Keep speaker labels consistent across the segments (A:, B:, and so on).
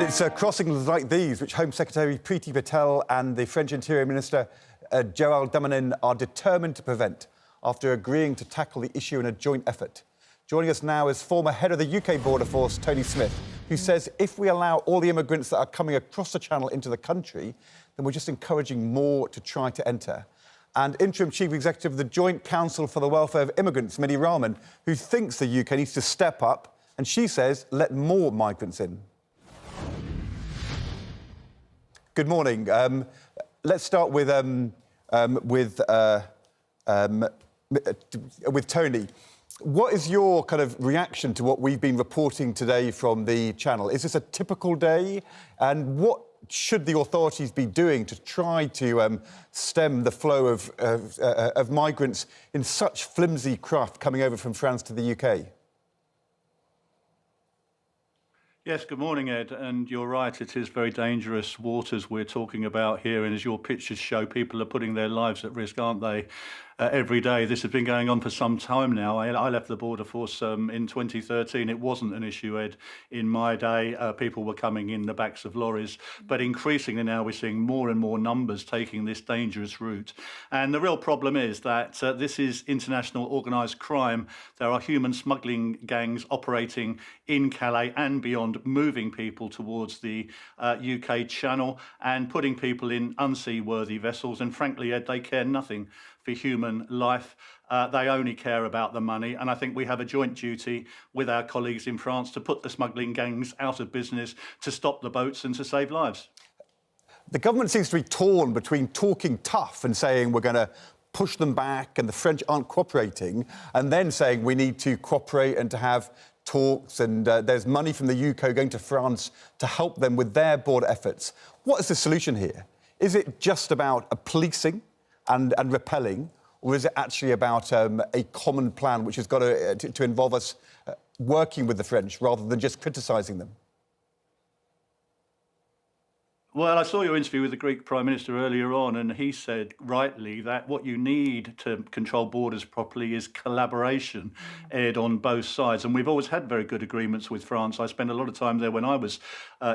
A: It's crossings like these which Home Secretary Priti Patel and the French Interior Minister Gérald Darmanin are determined to prevent after agreeing to tackle the issue in a joint effort. Joining us now is former head of the UK Border Force, Tony Smith, who says if we allow all the immigrants that are coming across the Channel into the country, then we're just encouraging more to try to enter. And Interim Chief Executive of the Joint Council for the Welfare of Immigrants, Minnie Rahman, who thinks the UK needs to step up, and she says let more migrants in. Good morning. Let's start with Tony. What is your kind of reaction to what we've been reporting today from the Channel? Is this a typical day? And what should the authorities be doing to try to stem the flow of migrants in such flimsy craft coming over from France to the UK?
B: Yes, good morning, Ed. And you're right, it is very dangerous waters we're talking about here. And as your pictures show, people are putting their lives at risk, aren't they? Every day. This has been going on for some time now. I left the Border Force in 2013. It wasn't an issue, Ed. In my day, people were coming in the backs of lorries. But increasingly now we're seeing more and more numbers taking this dangerous route. And the real problem is that this is international organised crime. There are human smuggling gangs operating in Calais and beyond, moving people towards the UK Channel and putting people in unseaworthy vessels. And frankly, Ed, they care nothing for human life. They only care about the money. And I think we have a joint duty with our colleagues in France to put the smuggling gangs out of business, to stop the boats and to save lives.
A: The government seems to be torn between talking tough and saying we're going to push them back and the French aren't cooperating, and then saying we need to cooperate and to have talks and there's money from the UK going to France to help them with their border efforts. What is the solution here? Is it just about policing and repelling, or is it actually about a common plan which has got to involve us working with the French rather than just criticising them?
B: Well, I saw your interview with the Greek Prime Minister earlier on, and he said rightly that what you need to control borders properly is collaboration, Ed, on both sides. And we've always had very good agreements with France. I spent a lot of time there when I was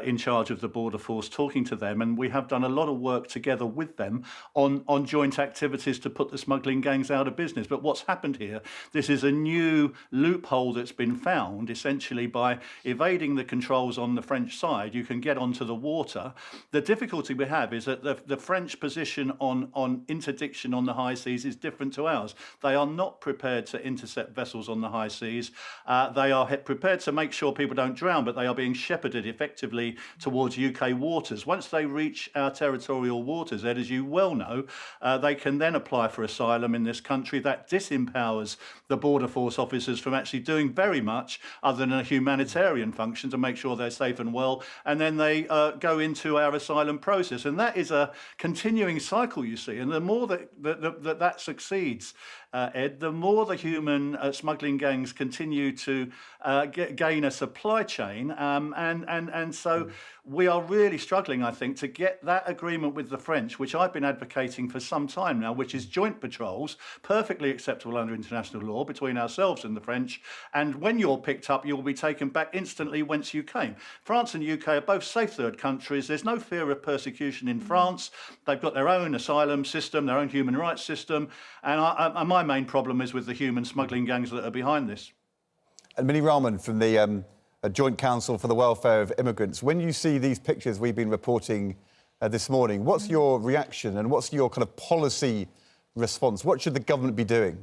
B: in charge of the Border Force talking to them, and we have done a lot of work together with them on joint activities to put the smuggling gangs out of business. But what's happened here, this is a new loophole that's been found, essentially by evading the controls on the French side. You can get onto the water. The difficulty we have is that the French position on interdiction on the high seas is different to ours. They are not prepared to intercept vessels on the high seas. They are prepared to make sure people don't drown, but they are being shepherded effectively towards UK waters. Once they reach our territorial waters, Ed, as you well know, they can then apply for asylum in this country. That disempowers the Border Force officers from actually doing very much other than a humanitarian function to make sure they're safe and well. And then they go into our asylum process, and that is a continuing cycle, you see. And the more that succeeds, Ed, the more the human smuggling gangs continue to gain a supply chain, and so we are really struggling, I think, to get that agreement with the French, which I've been advocating for some time now, which is joint patrols, perfectly acceptable under international law between ourselves and the French. And when you're picked up, you'll be taken back instantly whence you came. France and UK are both safe third countries. There's no fear of persecution in France. They've got their own asylum system, their own human rights system. And my main problem is with the human smuggling gangs that are behind this.
A: And Minnie Rahman from the Joint Council for the Welfare of Immigrants, when you see these pictures we've been reporting this morning, what's your reaction and what's your kind of policy response? What should the government be doing?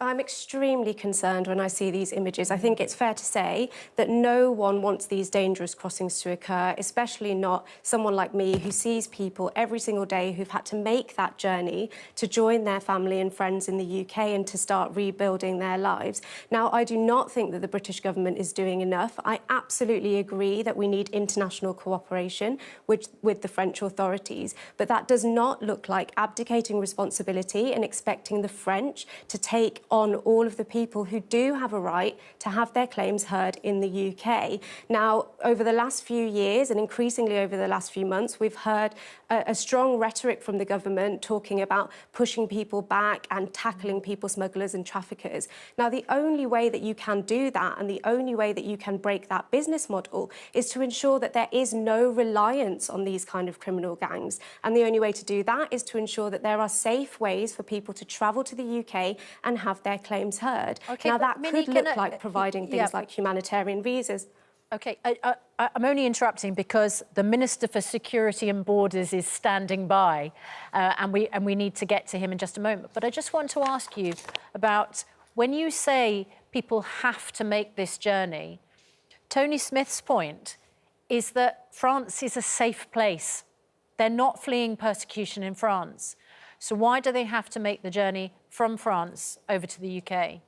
C: I'm extremely concerned when I see these images. I think it's fair to say that no one wants these dangerous crossings to occur, especially not someone like me who sees people every single day who've had to make that journey to join their family and friends in the UK and to start rebuilding their lives. Now, I do not think that the British government is doing enough. I absolutely agree that we need international cooperation with the French authorities, but that does not look like abdicating responsibility and expecting the French to take on all of the people who do have a right to have their claims heard in the UK. Now, over the last few years, and increasingly over the last few months, we've heard a strong rhetoric from the government talking about pushing people back and tackling people smugglers and traffickers. Now, the only way that you can do that and the only way that you can break that business model is to ensure that there is no reliance on these kind of criminal gangs. And the only way to do that is to ensure that there are safe ways for people to travel to the UK and have their claims heard.
D: Okay,
C: now, that
D: Minnie,
C: could look like providing things like humanitarian visas.
D: OK, I'm only interrupting because the Minister for Security and Borders is standing by and we need to get to him in just a moment. But I just want to ask you about when you say people have to make this journey, Tony Smith's point is that France is a safe place. They're not fleeing persecution in France. So why do they have to make the journey from France over to the UK?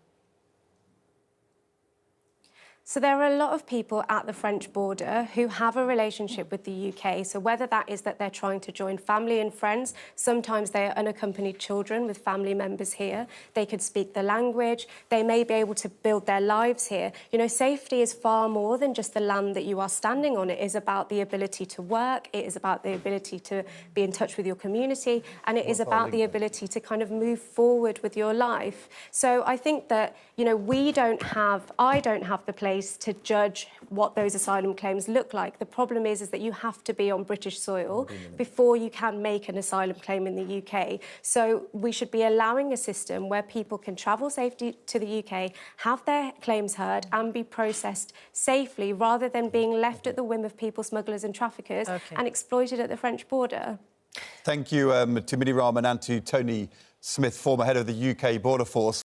C: So there are a lot of people at the French border who have a relationship with the UK. So whether that is that they're trying to join family and friends, sometimes they are unaccompanied children with family members here. They could speak the language. They may be able to build their lives here. You know, safety is far more than just the land that you are standing on. It is about the ability to work. It is about the ability to be in touch with your community. And it is about the ability to kind of move forward with your life. So I think that, you know, I don't have the place to judge what those asylum claims look like. The problem is that you have to be on British soil before you can make an asylum claim in the UK. So we should be allowing a system where people can travel safely to the UK, have their claims heard and be processed safely rather than being left at the whim of people smugglers and traffickers and exploited at the French border.
A: Thank you to Minnie Rahman and to Tony Smith, former head of the UK Border Force.